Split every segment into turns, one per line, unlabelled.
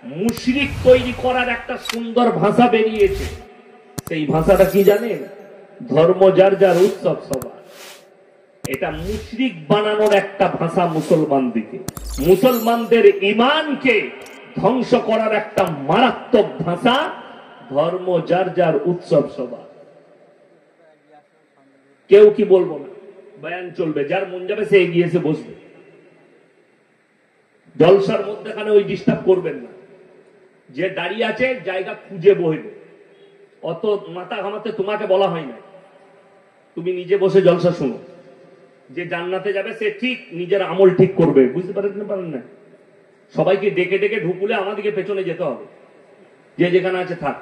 মুশরিক তৈরি করার একটা সুন্দর ভাষা বেরিয়েছে। সেই ভাষাটা কি জানেন? ধর্ম যার যার, উৎসব সবার। এটা মুশরিক বানানোর একটা ভাষা মুসলমানদেরকে, মুসলমানদের ঈমানকে ধ্বংস করার একটা মারাত্মক ভাষা। ধর্ম যার যার, উৎসব সবার। কেউ কি বলবো না, বয়ান চলবে, যার মন যাবে সে এগিয়ে এসে বসবে। জলসার মধ্যেখানে ওই ডিস্টার্ব করবেন না। যে দাঁড়িয়ে আছে জায়গা খুঁজে বসবে। অত মাথা ঘামাতে তোমাকে বলা হয় না, তুমি নিজে বসে জলসা শুনো। যে জান্নাতে যাবে সে ঠিক নিজের আমল ঠিক করবে, বুঝতে পারেন না? সবাইকে ডেকে ডেকে ঢুকুলে আমাদেরকে পেছনে যেতে হবে। যে যেখানে আছে থাক।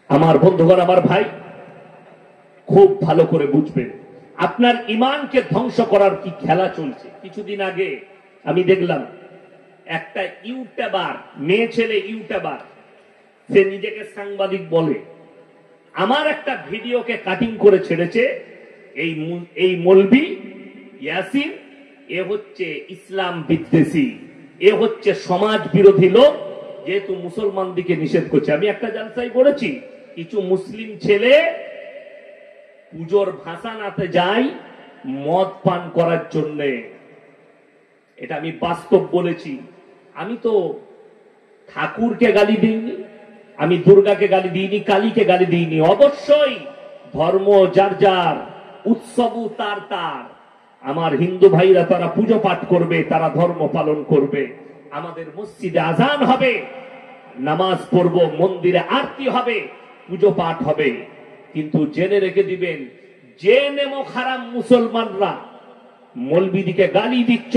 আমার বন্ধুগণ, আমার ভাই, খুব ভালো করে বুঝবেন, আপনার ঈমানকে ধ্বংস করার কি খেলা চলছে। কিছুদিন আগে আমি দেখলাম একটা ইউটিউবার, মেয়ে ছেলে ইউটিউবার, সে নিজেকে সাংবাদিক বলে, আমার একটা ভিডিওকে কাটিং করে ছেড়েছে। এই মৌলবি ইয়াসিন, এ হচ্ছে ইসলাম বিদ্বেষী, এ হচ্ছে সমাজ বিরোধী লোক, যেহেতু মুসলমানদিকে নিষেধ করছে। আমি একটা জালসায় পড়েছি, কিছু মুসলিম ছেলে পুজোর ভাসানাতে যায় মদ পান করার জন্য। এটা আমি বাস্তব বলেছি। আমি তো ঠাকুরকে গালি দিইনি, আমি দুর্গাকে গালি দিইনি, কালীকে গালি দিইনি। অবশ্যই ধর্ম যার যার, উৎসব তার তার। আমার হিন্দু ভাইরা তারা পুজো পাঠ করবে, তারা ধর্ম পালন করবে। আমাদের মসজিদে আজান হবে, নামাজ পড়ব, মন্দিরে আরতি হবে, পুজো পাঠ হবে। কিন্তু জেনে রেখে দিবেন, যে নেমো খারাপ মুসলমানরা মৌলবীদিকে গালি দিচ্ছ,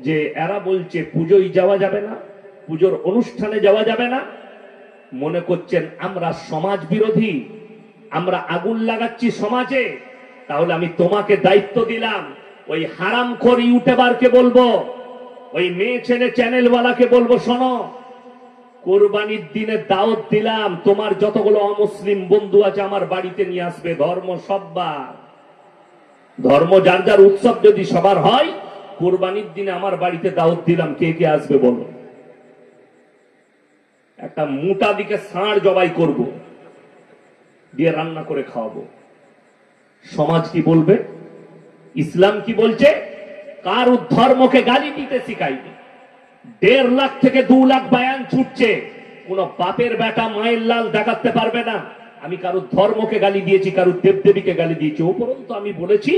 যে এরা বলছে পুজোয় যাওয়া যাবে না, পুজোর অনুষ্ঠানে যাওয়া যাবে না, মনে করছেন আমরা সমাজ বিরোধী, আমরা আগুন লাগাচ্ছি সমাজে। তাহলে আমি তোমাকে দায়িত্ব দিলাম, ওই হারামখোর ইউটিউবারকে বলবো, ওই মেয়ে ছেলে চ্যানেলওয়ালাকে বলবো, শোনো, কোরবানির দিনে দাওয়াত দিলাম, তোমার যতগুলো অমুসলিম বন্ধু আছে আমার বাড়িতে নিয়ে আসবে। ধর্ম সবার, ধর্ম যার যার, উৎসব যদি সবার হয়, কোরবানির দিনে আমার বাড়িতে দাওয়াত দিলাম, কে কে আসবে বলো? একটা মোটা দিকে ষাঁড় জবাই করব, দিয়ে রান্না করে খাওয়াবো। সমাজ কি বলবে? ইসলাম কি বলছে? কার ধর্মকে গালি দিতে শিখাইনি। 1.5 লাখ থেকে 2 লাখ বয়ান ছুটছে, কোন বাপের বেটা মায়ের লাল দেখাতে পারবে না আমি কারো ধর্মকে গালি দিয়েছি, কারো দেবদেবীকে গালি দিয়েছি। উপরন্তু আমি বলেছি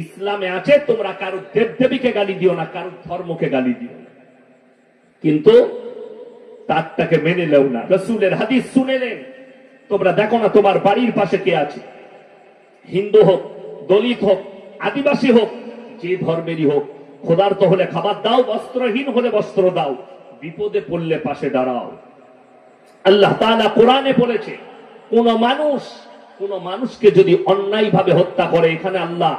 ইসলামে আছে তোমরা কারো দেবদেবীকে গালি দিও না, কারো ধর্মকে গালি দিও না। কিন্তু তারটাকে মেনে নেও না, রাসূলের হাদিস শুনেলেন। তোমরা দেখো না তোমার বাড়ির পাশে কে আছে, হিন্দু হোক, দলিত হোক, আদিবাসী হোক, যে ধর্মেরই হোক, ক্ষুধার্ত হলে খাবার দাও, বস্ত্রহীন হলে বস্ত্র দাও, বিপদে পড়লে পাশে দাঁড়াও। আল্লাহ তাআলা কোরআনে বলেছে, কোন মানুষকে যদি অন্যায় ভাবে হত্যা করে, এখানে আল্লাহ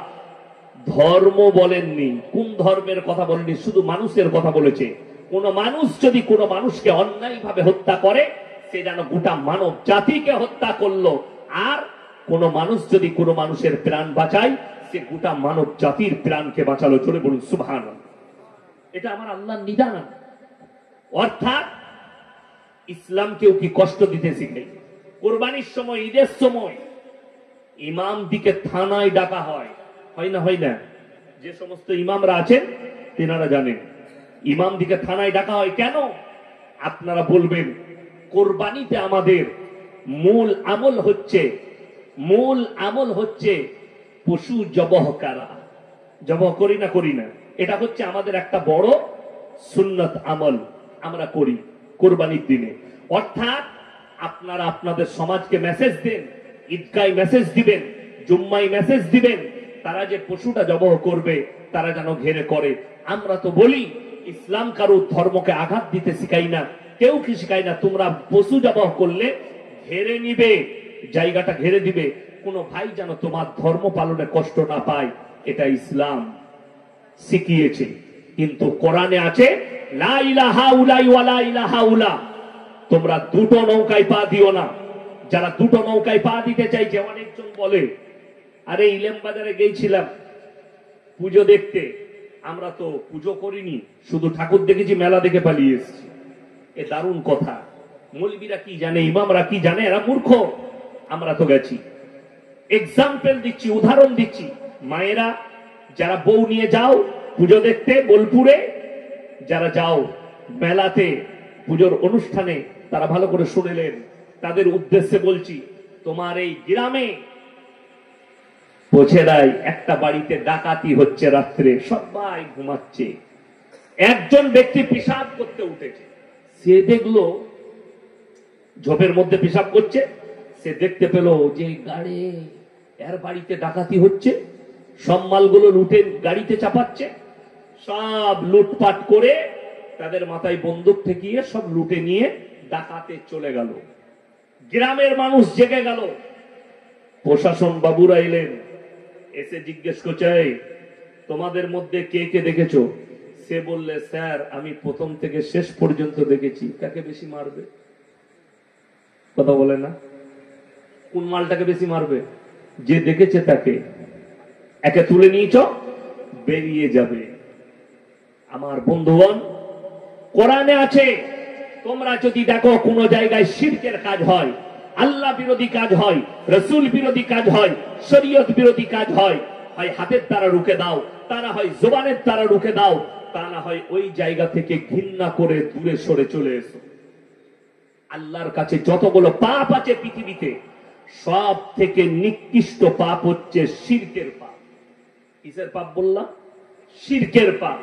ধর্ম বলেননি, কোন ধর্মের কথা বলেননি, শুধু মানুষের কথা বলেছে। কোন মানুষ যদি কোন মানুষকে অন্যায় ভাবে হত্যা করে, সে যেন গোটা মানব জাতিকে হত্যা করলো। আর কোন মানুষ যদি কোন মানুষের প্রাণ বাঁচায়, সে গোটা মানব জাতির প্রাণকে বাঁচালো। চলে বলুন সুবহানাল্লাহ। এটা আমার আল্লাহর নিদান। অর্থাৎ ইসলামকেও কি কষ্ট দিতে শিখে। কোরবানির সময়, ঈদের সময় ইমাম দিকে থানায় ডাকা হয়, হয় না? হয় না? যে সমস্ত ইমামরা আছেন তেনারা জানেন, ইমাম দিকে থানায় ডাকা হয় কেন? আপনারা বলবেন কোরবানিতে আমাদের মূল আমল হচ্ছে পশু জবহ করা। জবহ করি না, এটা হচ্ছে আমাদের একটা বড় সুন্নত আমল, আমরা করি কোরবানির দিনে। অর্থাৎ আপনারা আপনাদের সমাজকে মেসেজ দেন, ঈদগায় মেসেজ দিবেন, জুম্মায় মেসেজ দিবেন, তারা যে পশুটা জবহ করবে তারা যেন ঘেরে করে। আমরা তো বলি ইসলাম কারো ধর্মকে আঘাত দিতে শিখাই না, কেউ কি শিখাই না। তোমরা পশু জবহ করলে ঘেরে নিবে, জায়গাটা ঘেরে দিবে, কোন ভাই যেন তোমার ধর্ম পালনে কষ্ট না পায়, এটা ইসলাম শিখিয়েছে। কিন্তু কোরআনে আছে লা ইলাহা উলাই ওয়া লা ইলাহা উলা, তোমরা দুটো নৌকায় পা দিও না। যারা দুটো নৌকায় পা দিতে চাইছে, অনেকজন বলে আরে ইলেম বাজারে গিয়েছিলাম পুজো দেখতে, আমরা তো পুজো করিনি, শুধু ঠাকুর দেখেছি, মেলা দেখে পালিয়ে এসেছি। এ দারুণ কথা। মৌলবীরা কি জানে, ইমামরা কি জানে, এরা মূর্খ। আমরা তো গেছি। এক্সাম্পল দিচ্ছি, উদাহরণ দিচ্ছি। মায়েরা যারা বউ নিয়ে যাও পুজো দেখতে বোলপুরে, যারা যাও মেলাতে পুজোর অনুষ্ঠানে, তারা ভালো করে শুনেলেন। তাদের উদ্দেশ্যে বলছি, তোমার এই গ্রামে পোছেরাই একটা বাড়িতে ডাকাতি হচ্ছে, রাত্রে সবাই ঘুমাচ্ছে, একজন ব্যক্তি পেশাব করতে উঠেছে। সে দেখলো ঝোপের মধ্যে পেশাব করছে। সে দেখতে পেল যে গাড়ি এর বাড়িতে ডাকাতি হচ্ছে, সব মালগুলো লুটে গাড়িতে চাপাচ্ছে, সব লুটপাট করে তাদের মাথায় বন্দুক ঠেকিয়ে সব লুটে নিয়ে ডাকাতে চলে গেল। গ্রামের মানুষ জেগে গেল। প্রশাসন বাবুরা এলেন, এসে জিজ্ঞেস করছে, তোমাদের মধ্যে কে কে দেখেছো? সে বললে, স্যার আমি প্রথম থেকে শেষ পর্যন্ত দেখেছি। কাকে বেশি মারবে? কথা বলে না। কোন মালটাকে বেশি মারবে? যে দেখেছে তাকে। একে তুলে নিয়েছ, বেরিয়ে যাবে। আমার বন্ধুগণ, কোরআনে আছে, তোমরা যদি দেখো কোন জায়গায় শিরকের কাজ হয়, আল্লাহ বিরোধী কাজ হয়, রসুল বিরোধী কাজ হয়, শরীয়ত বিরোধী কাজ হয়, হয় হাতের দ্বারা রুখে দাও, তা না হয় জবানের দ্বারা রুখে দাও, তা না হয় ওই জায়গা থেকে ঘৃণা করে দূরে সরে চলে এসো। আল্লাহর কাছে যতগুলো পাপ আছে পৃথিবীতে, সব থেকে নিকৃষ্ট পাপ হচ্ছে শিরকের পাপ। কিসের পাপ বললাম? শিরকের পাপ।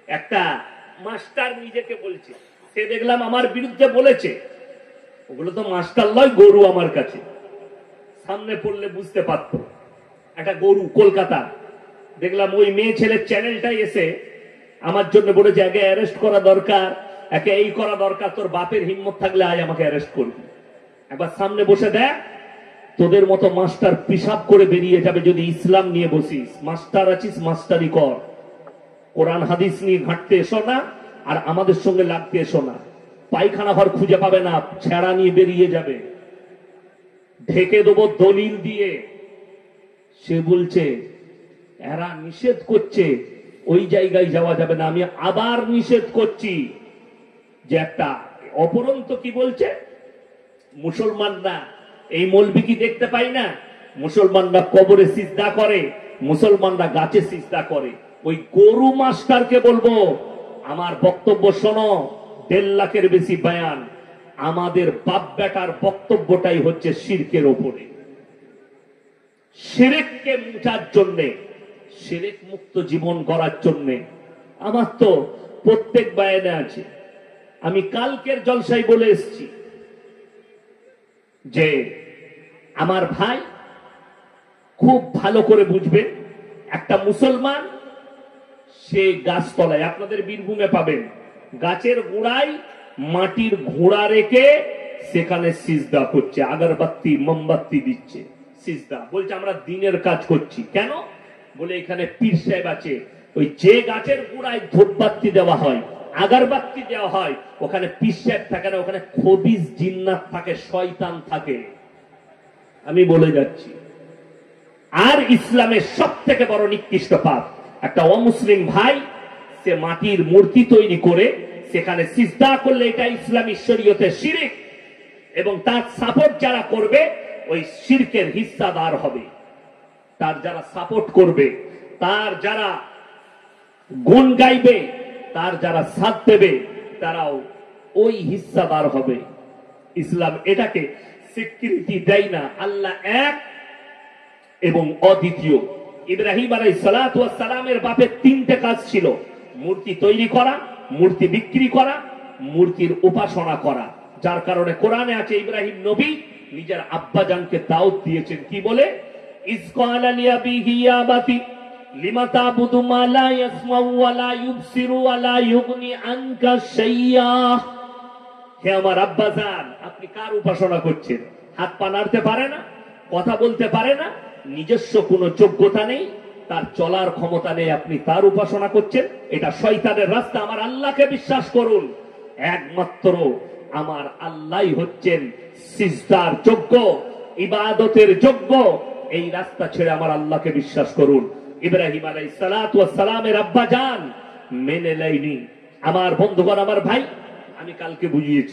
একটা মাস্টার নিজেকে বলছে, সে দেখলাম আমার বিরুদ্ধে বলেছে, ওগুলো তো মাস্টার লয়, গরু আমার কাছে। সামনে পড়লে বুঝতে পারত। একটা গরু কলকাতা, দেখলাম ওই মেয়ে ছেলের চ্যানেলটাই এসে আমার জন্য বলেছে, আগে অ্যারেস্ট করা দরকার, একে এই করা দরকার, তোর বাপের হিম্মত থাকলে আজ আমাকে অ্যারেস্ট করবি। একবার সামনে বসে দেখ, তোদের মতো মাস্টার পিশাব করে বেরিয়ে যাবে যদি ইসলাম নিয়ে বসিস। মাস্টার আছিস, মাস্টারি কর। কোরআন হাদিস নিয়ে ঘাঁটতে এসো না, আর আমাদের সঙ্গে লাগতে এসো না। পায়খানা ঘর খুঁজে পাবে না, ছেঁড়া নিয়ে বেরিয়ে যাবে। ঢেকে দেবো দলিল দিয়ে। সে বলছে এরা নিষেধ করছে, ওই জায়গায় যাওয়া যাবে না। আমি আবার নিষেধ করছি যে একটা অপরন্ত কি বলছে, মুসলমানরা এই মৌলবি কি দেখতে পাই না? মুসলমানরা কবরে সিজদা করে, মুসলমানরা গাছে সিজদা করে। ওই গরু মাস্টারকে বলবো, আমার বক্তব্য শোনো, 1.5 লাখের বেশি বয়ান। আমাদের বাপ বেটার বক্তব্যটাই হচ্ছে শিরকের ওপরে। শিরককে মুছার জন্যে, শিরক মুক্ত জীবন গড়ার জন্যে আমার তো প্রত্যেক বয়ানে আছে। আমি কালকের জলসায় বলে এসেছি যে আমার ভাই খুব ভালো করে বুঝবেন, একটা মুসলমান সে গাছতলায়, আপনাদের বীরভূমে পাবেন, গাছের গোড়ায় মাটির ঘোড়া রেখে সেখানে সিজদা করছে, আগরবাতি মোমবাতি দিচ্ছে, সিজদা। বলছে আমরা দিনের কাজ করছি। কেন? বলে এখানে পীর সাহেব আছে। ওই যে গাছের গোড়ায় ধূপবাতি দেওয়া হয়, আগরবাতি দেওয়া হয়, ওখানে পীর সাহেব থাকে না, ওখানে খবিস জিন্নাত থাকে, শয়তান থাকে। আমি বলে যাচ্ছি। আর ইসলামের সব থেকে বড় নিকৃষ্ট পাপ, একটা অমুসলিম ভাই সে মাটির মূর্তি তৈরি করে সেখানে সিজদা করলে এটা ইসলামী শরীয়তে শিরক, এবং তার সাপোর্ট যারা করবে ওই শিরকের হিস্সাদার হবে। তার যারা সাপোর্ট করবে, তার যারা গুণ গাইবে, তার যারা সাথ দেবে, তারাও ওই হিস্সাদার হবে। ইসলাম এটাকে স্বীকৃতি দেয় না। আল্লাহ এক এবং অদ্বিতীয়। ইব্রাহিম আলাইহিস সালাতু ওয়াস সালামের বাপের 3টে কাজ ছিল, মূর্তি তৈরি করা, মূর্তি বিক্রি করা, মূর্তির উপাসনা করা। যার কারণে কোরআনে আছে ইব্রাহিম নবী নিজের আব্বাজানকে দাওয়াত দিয়েছেন, কি বলে? ইসকালা লিয়াবিহি ইয়া আবাতি লিমা তা'বুদু মা লা ইয়াসমাউ ওয়া লা ইউবসিরু ওয়া লা ইউগনি আনকা শাইয়্যা। হে আমার আব্বাজান, আপনি কার উপাসনা করছেন? হাত পা নাড়তে পারে না, কথা বলতে পারে না, নিজস্ব কোনো যোগ্যতা নেই, তার চলার ক্ষমতা নেই, আপনি তার উপাসনা করছেন? এটা শয়তানের রাস্তা। আমার আল্লাহকে বিশ্বাস করুন, একমাত্র আমার আল্লাহই হচ্ছেন সিজদার যোগ্য, ইবাদতের যোগ্য। এই রাস্তা ছেড়ে আমার আল্লাহকে বিশ্বাস করুন। ইব্রাহিম আলাইহিস সালাতু ওয়াস সালামের আব্বাজান মেনে নেয়নি। আমার বন্ধুগণ, আমার ভাই, আমি কালকে বুঝিয়েছি।